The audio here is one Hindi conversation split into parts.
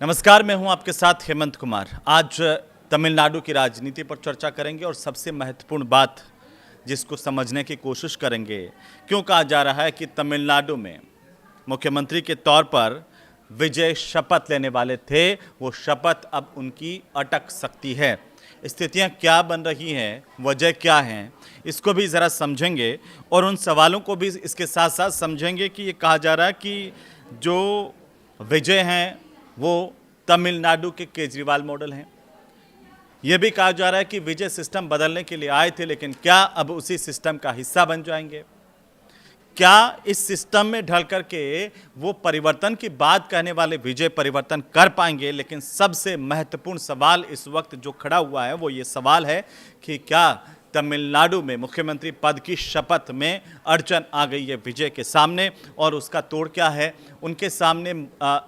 नमस्कार, मैं हूं आपके साथ हेमंत कुमार। आज तमिलनाडु की राजनीति पर चर्चा करेंगे और सबसे महत्वपूर्ण बात जिसको समझने की कोशिश करेंगे, क्यों कहा जा रहा है कि तमिलनाडु में मुख्यमंत्री के तौर पर विजय शपथ लेने वाले थे, वो शपथ अब उनकी अटक सकती है। स्थितियां क्या बन रही हैं, वजह क्या हैं, इसको भी ज़रा समझेंगे और उन सवालों को भी इसके साथ साथ समझेंगे कि ये कहा जा रहा है कि जो विजय हैं वो तमिलनाडु के केजरीवाल मॉडल हैं। यह भी कहा जा रहा है कि विजय सिस्टम बदलने के लिए आए थे, लेकिन क्या अब उसी सिस्टम का हिस्सा बन जाएंगे? क्या इस सिस्टम में ढल करके वो परिवर्तन की बात कहने वाले विजय परिवर्तन कर पाएंगे? लेकिन सबसे महत्वपूर्ण सवाल इस वक्त जो खड़ा हुआ है वो ये सवाल है कि क्या तमिलनाडु में मुख्यमंत्री पद की शपथ में अड़चन आ गई है विजय के सामने, और उसका तोड़ क्या है? उनके सामने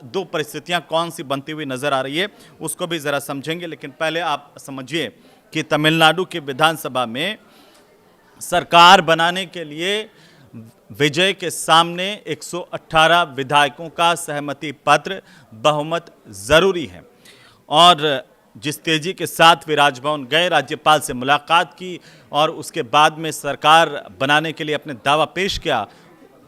दो परिस्थितियां कौन सी बनती हुई नजर आ रही है, उसको भी ज़रा समझेंगे। लेकिन पहले आप समझिए कि तमिलनाडु की विधानसभा में सरकार बनाने के लिए विजय के सामने 118 विधायकों का सहमति पत्र बहुमत जरूरी है। और जिस तेजी के साथ वे राजभवन गए, राज्यपाल से मुलाकात की और उसके बाद में सरकार बनाने के लिए अपने दावा पेश किया,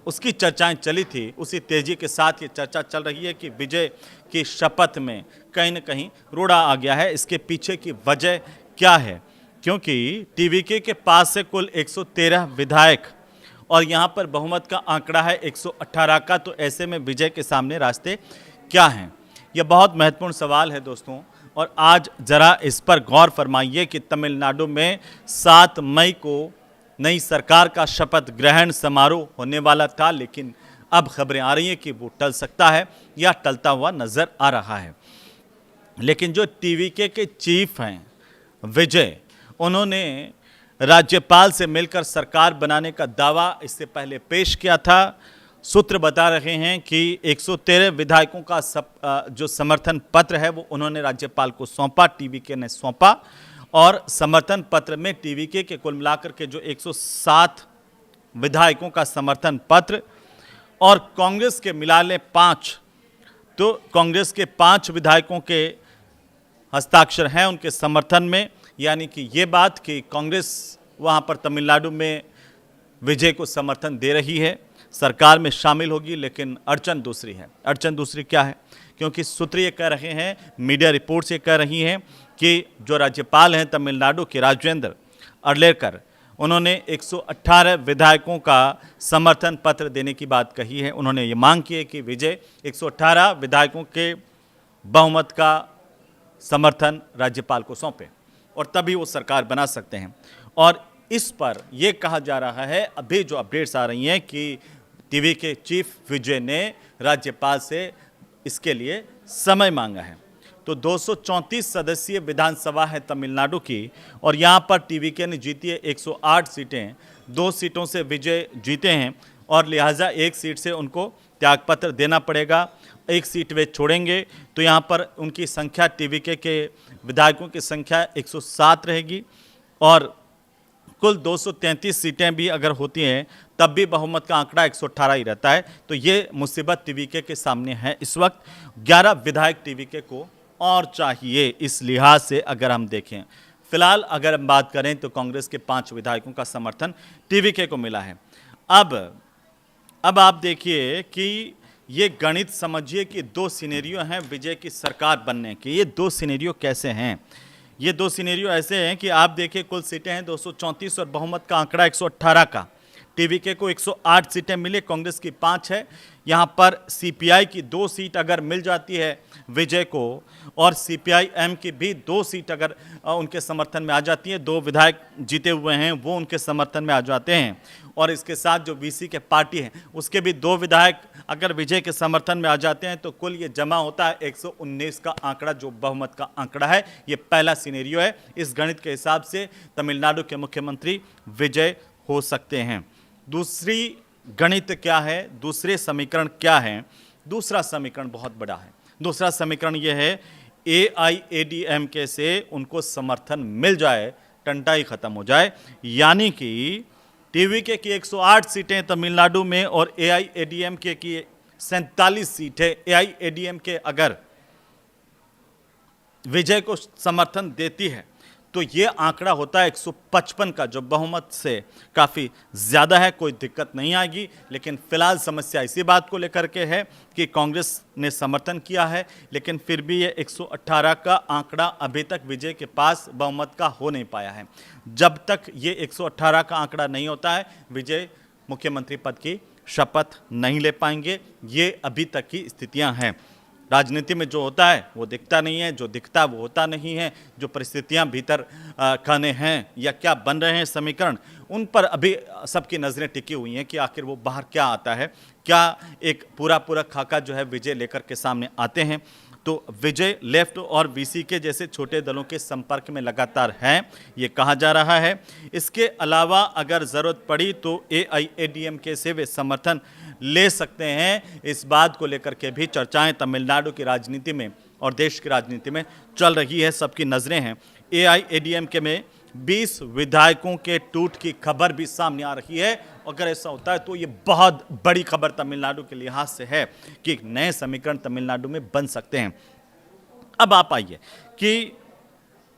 उसकी चर्चाएं चली थी। उसी तेजी के साथ ये चर्चा चल रही है कि विजय की शपथ में कहीं न कहीं रोड़ा आ गया है। इसके पीछे की वजह क्या है? क्योंकि टीवीके के पास से कुल 113 विधायक और यहाँ पर बहुमत का आंकड़ा है 118 का, तो ऐसे में विजय के सामने रास्ते क्या हैं? यह बहुत महत्वपूर्ण सवाल है दोस्तों, और आज ज़रा इस पर गौर फरमाइए कि तमिलनाडु में 7 मई को नई सरकार का शपथ ग्रहण समारोह होने वाला था, लेकिन अब खबरें आ रही हैं कि वो टल सकता है या टलता हुआ नज़र आ रहा है। लेकिन जो टीवीके के चीफ हैं विजय, उन्होंने राज्यपाल से मिलकर सरकार बनाने का दावा इससे पहले पेश किया था। सूत्र बता रहे हैं कि 113 विधायकों का जो समर्थन पत्र है वो उन्होंने राज्यपाल को सौंपा, टीवीके ने सौंपा, और समर्थन पत्र में टीवीके के कुल मिलाकर के जो 107 विधायकों का समर्थन पत्र और कांग्रेस के मिला लें 5, तो कांग्रेस के 5 विधायकों के हस्ताक्षर हैं उनके समर्थन में। यानी कि ये बात कि कांग्रेस वहाँ पर तमिलनाडु में विजय को समर्थन दे रही है, सरकार में शामिल होगी, लेकिन अड़चन दूसरी है। अड़चन दूसरी क्या है? क्योंकि सूत्र ये कह रहे हैं, मीडिया रिपोर्ट्स ये कह रही हैं कि जो राज्यपाल हैं तमिलनाडु के राजेंद्र अर्लेकर, उन्होंने 118 विधायकों का समर्थन पत्र देने की बात कही है। उन्होंने ये मांग की है कि विजय 118 विधायकों के बहुमत का समर्थन राज्यपाल को सौंपे और तभी वो सरकार बना सकते हैं। और इस पर यह कहा जा रहा है, अभी जो अपडेट्स आ रही हैं, कि टीवी के चीफ विजय ने राज्यपाल से इसके लिए समय मांगा है। तो 234 सदस्यीय विधानसभा है तमिलनाडु की, और यहाँ पर टीवीके ने जीती है 108 सीटें। 2 सीटों से विजय जीते हैं और लिहाजा 1 सीट से उनको त्यागपत्र देना पड़ेगा। 1 सीट वे छोड़ेंगे तो यहाँ पर उनकी संख्या, टीवीके के विधायकों की संख्या 107 रहेगी, और कुल 233 सीटें भी अगर होती हैं तब भी बहुमत का आंकड़ा 118 ही रहता है। तो ये मुसीबत टीवीके के सामने है इस वक्त। 11 विधायक टीवीके को और चाहिए इस लिहाज से अगर हम देखें। फिलहाल अगर हम बात करें तो कांग्रेस के 5 विधायकों का समर्थन टीवीके को मिला है। अब आप देखिए कि ये गणित समझिए कि 2 सिनेरियो हैं विजय की सरकार बनने के। ये 2 सिनेरियो कैसे हैं? ये 2 सिनेरियो ऐसे हैं कि आप देखिए कुल सीटें हैं 234 और बहुमत का आंकड़ा 118 का। टीवीके को 108 सीटें मिले, कांग्रेस की 5 है। यहाँ पर सीपीआई की 2 सीट अगर मिल जाती है विजय को, और सीपीआई-एम की भी 2 सीट अगर उनके समर्थन में आ जाती है, 2 विधायक जीते हुए हैं वो उनके समर्थन में आ जाते हैं, और इसके साथ जो बीसी के पार्टी है उसके भी 2 विधायक अगर विजय के समर्थन में आ जाते हैं, तो कुल ये जमा होता है 119 का आंकड़ा, जो बहुमत का आंकड़ा है। ये पहला सिनेरियो है। इस गणित के हिसाब से तमिलनाडु के मुख्यमंत्री विजय हो सकते हैं। दूसरी गणित क्या है? दूसरे समीकरण क्या है? दूसरा समीकरण बहुत बड़ा है। दूसरा समीकरण यह है, AIADMK से उनको समर्थन मिल जाए, टंटा ही खत्म हो जाए। यानी कि टीवीके की 108 सीटें तमिलनाडु में और AIADMK की 47 सीटें। AIADMK अगर विजय को समर्थन देती है तो ये आंकड़ा होता है 155 का, जो बहुमत से काफ़ी ज़्यादा है, कोई दिक्कत नहीं आएगी। लेकिन फिलहाल समस्या इसी बात को लेकर के है कि कांग्रेस ने समर्थन किया है, लेकिन फिर भी ये 118 का आंकड़ा अभी तक विजय के पास बहुमत का हो नहीं पाया है। जब तक ये 118 का आंकड़ा नहीं होता है, विजय मुख्यमंत्री पद की शपथ नहीं ले पाएंगे। ये अभी तक की स्थितियां हैं। राजनीति में जो होता है वो दिखता नहीं है, जो दिखता वो होता नहीं है। जो परिस्थितियां भीतर खाने हैं या क्या बन रहे हैं समीकरण, उन पर अभी सबकी नज़रें टिकी हुई हैं कि आखिर वो बाहर क्या आता है, क्या एक पूरा खाका जो है विजय लेकर के सामने आते हैं। तो विजय लेफ्ट और वीसीके जैसे छोटे दलों के संपर्क में लगातार हैं, ये कहा जा रहा है। इसके अलावा अगर ज़रूरत पड़ी तो AIADMK से वे समर्थन ले सकते हैं। इस बात को लेकर के भी चर्चाएं तमिलनाडु की राजनीति में और देश की राजनीति में चल रही है, सबकी नज़रें हैं। AIADMK में 20 विधायकों के टूट की खबर भी सामने आ रही है। अगर ऐसा होता है तो ये बहुत बड़ी खबर तमिलनाडु के लिहाज से है कि एक नए समीकरण तमिलनाडु में बन सकते हैं। अब आप आइए कि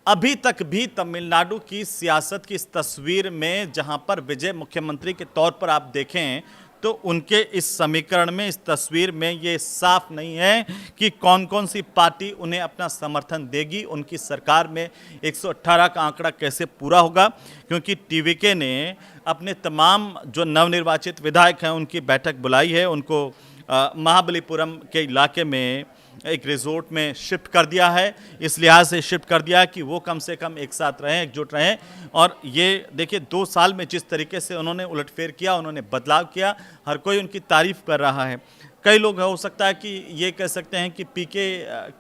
अभी तक भी तमिलनाडु की सियासत की इस तस्वीर में, जहां पर विजय मुख्यमंत्री के तौर पर आप देखें तो उनके इस समीकरण में, इस तस्वीर में ये साफ नहीं है कि कौन कौन सी पार्टी उन्हें अपना समर्थन देगी। उनकी सरकार में 118 का आंकड़ा कैसे पूरा होगा, क्योंकि TVK ने अपने तमाम जो नवनिर्वाचित विधायक हैं उनकी बैठक बुलाई है। उनको महाबलीपुरम के इलाके में एक रिजोर्ट में शिफ्ट कर दिया है। इस लिहाज से शिफ्ट कर दिया है कि वो कम से कम एक साथ रहें, एकजुट रहें। और ये देखिए 2 साल में जिस तरीके से उन्होंने उलटफेर किया, उन्होंने बदलाव किया, हर कोई उनकी तारीफ कर रहा है। कई लोग हो सकता है कि ये कह सकते हैं कि PK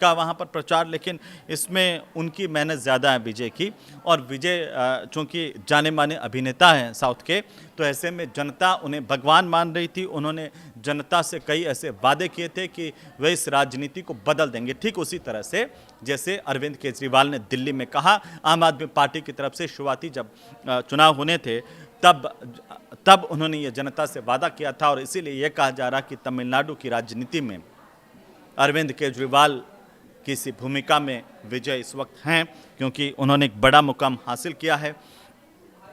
का वहाँ पर प्रचार, लेकिन इसमें उनकी मेहनत ज़्यादा है विजय की। और विजय चूँकि जाने माने अभिनेता हैं साउथ के, तो ऐसे में जनता उन्हें भगवान मान रही थी। उन्होंने जनता से कई ऐसे वादे किए थे कि वे इस राजनीति को बदल देंगे, ठीक उसी तरह से जैसे अरविंद केजरीवाल ने दिल्ली में कहा। आम आदमी पार्टी की तरफ से शुरुआती जब चुनाव होने थे तब उन्होंने ये जनता से वादा किया था। और इसीलिए यह कहा जा रहा कि तमिलनाडु की राजनीति में अरविंद केजरीवाल की इसी भूमिका में विजय इस वक्त हैं, क्योंकि उन्होंने एक बड़ा मुकाम हासिल किया है।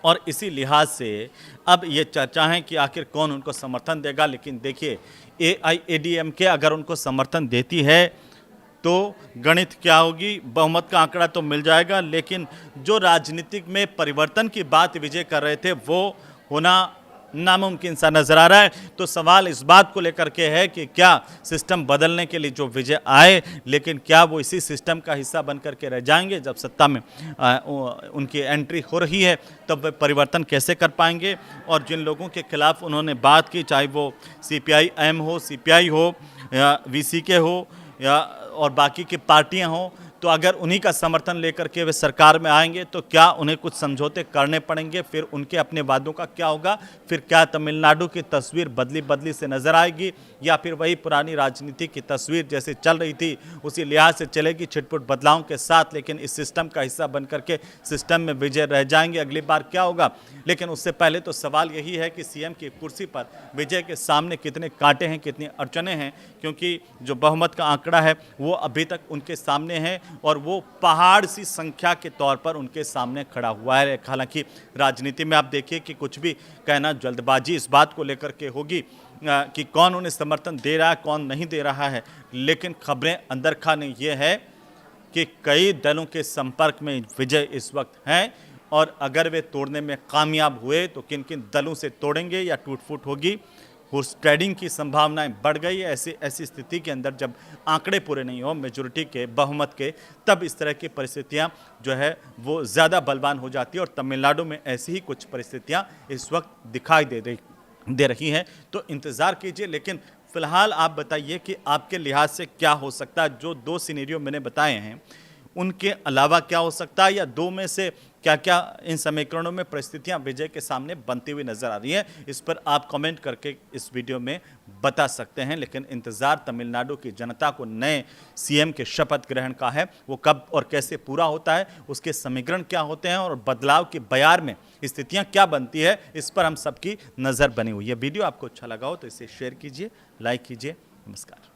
और इसी लिहाज से अब ये चर्चा है कि आखिर कौन उनको समर्थन देगा। लेकिन देखिए AIADMK अगर उनको समर्थन देती है तो गणित क्या होगी, बहुमत का आंकड़ा तो मिल जाएगा, लेकिन जो राजनीतिक में परिवर्तन की बात विजय कर रहे थे वो होना नामुमकिन सा नजर आ रहा है। तो सवाल इस बात को लेकर के है कि क्या सिस्टम बदलने के लिए जो विजय आए, लेकिन क्या वो इसी सिस्टम का हिस्सा बन करके रह जाएंगे। जब सत्ता में उनकी एंट्री हो रही है तब वे परिवर्तन कैसे कर पाएंगे। और जिन लोगों के खिलाफ उन्होंने बात की, चाहे वो CPIM हो, CPI हो या VCK हो या और बाकी की पार्टियां हों, तो अगर उन्हीं का समर्थन लेकर के वे सरकार में आएंगे तो क्या उन्हें कुछ समझौते करने पड़ेंगे। फिर उनके अपने वादों का क्या होगा। फिर क्या तमिलनाडु की तस्वीर बदली से नजर आएगी, या फिर वही पुरानी राजनीति की तस्वीर जैसे चल रही थी उसी लिहाज से चलेगी, छिटपुट बदलावों के साथ, लेकिन इस सिस्टम का हिस्सा बन करके सिस्टम में विजय रह जाएंगे। अगली बार क्या होगा। लेकिन उससे पहले तो सवाल यही है कि CM की कुर्सी पर विजय के सामने कितने कांटे हैं, कितनी अड़चने हैं, क्योंकि जो बहुमत का आंकड़ा है वो अभी तक उनके सामने है और वो पहाड़ सी संख्या के तौर पर उनके सामने खड़ा हुआ है। हालांकि राजनीति में आप देखिए कि कुछ भी कहना जल्दबाजी इस बात को लेकर के होगी कि कौन उन्हें समर्थन दे रहा है, कौन नहीं दे रहा है। लेकिन खबरें अंदर खाने ये है कि कई दलों के संपर्क में विजय इस वक्त हैं, और अगर वे तोड़ने में कामयाब हुए तो किन किन दलों से तोड़ेंगे या टूट फूट होगी, हॉर्स ट्रेडिंग की संभावनाएं बढ़ गई है। ऐसी स्थिति के अंदर जब आंकड़े पूरे नहीं हो मेजॉरिटी के, बहुमत के, तब इस तरह की परिस्थितियां जो है वो ज़्यादा बलवान हो जाती है। और तमिलनाडु में ऐसी ही कुछ परिस्थितियां इस वक्त दिखाई दे रही हैं। तो इंतज़ार कीजिए। लेकिन फ़िलहाल आप बताइए कि आपके लिहाज से क्या हो सकता है। जो 2 सिनेरियो मैंने बताए हैं उनके अलावा क्या हो सकता है, या 2 में से क्या क्या इन समीकरणों में परिस्थितियां विजय के सामने बनती हुई नजर आ रही है। इस पर आप कमेंट करके इस वीडियो में बता सकते हैं। लेकिन इंतज़ार तमिलनाडु की जनता को नए CM के शपथ ग्रहण का है। वो कब और कैसे पूरा होता है, उसके समीकरण क्या होते हैं और बदलाव के बयार में स्थितियां क्या बनती है, इस पर हम सबकी नज़र बनी हुई है। वीडियो आपको अच्छा लगा हो तो इसे शेयर कीजिए, लाइक कीजिए। नमस्कार।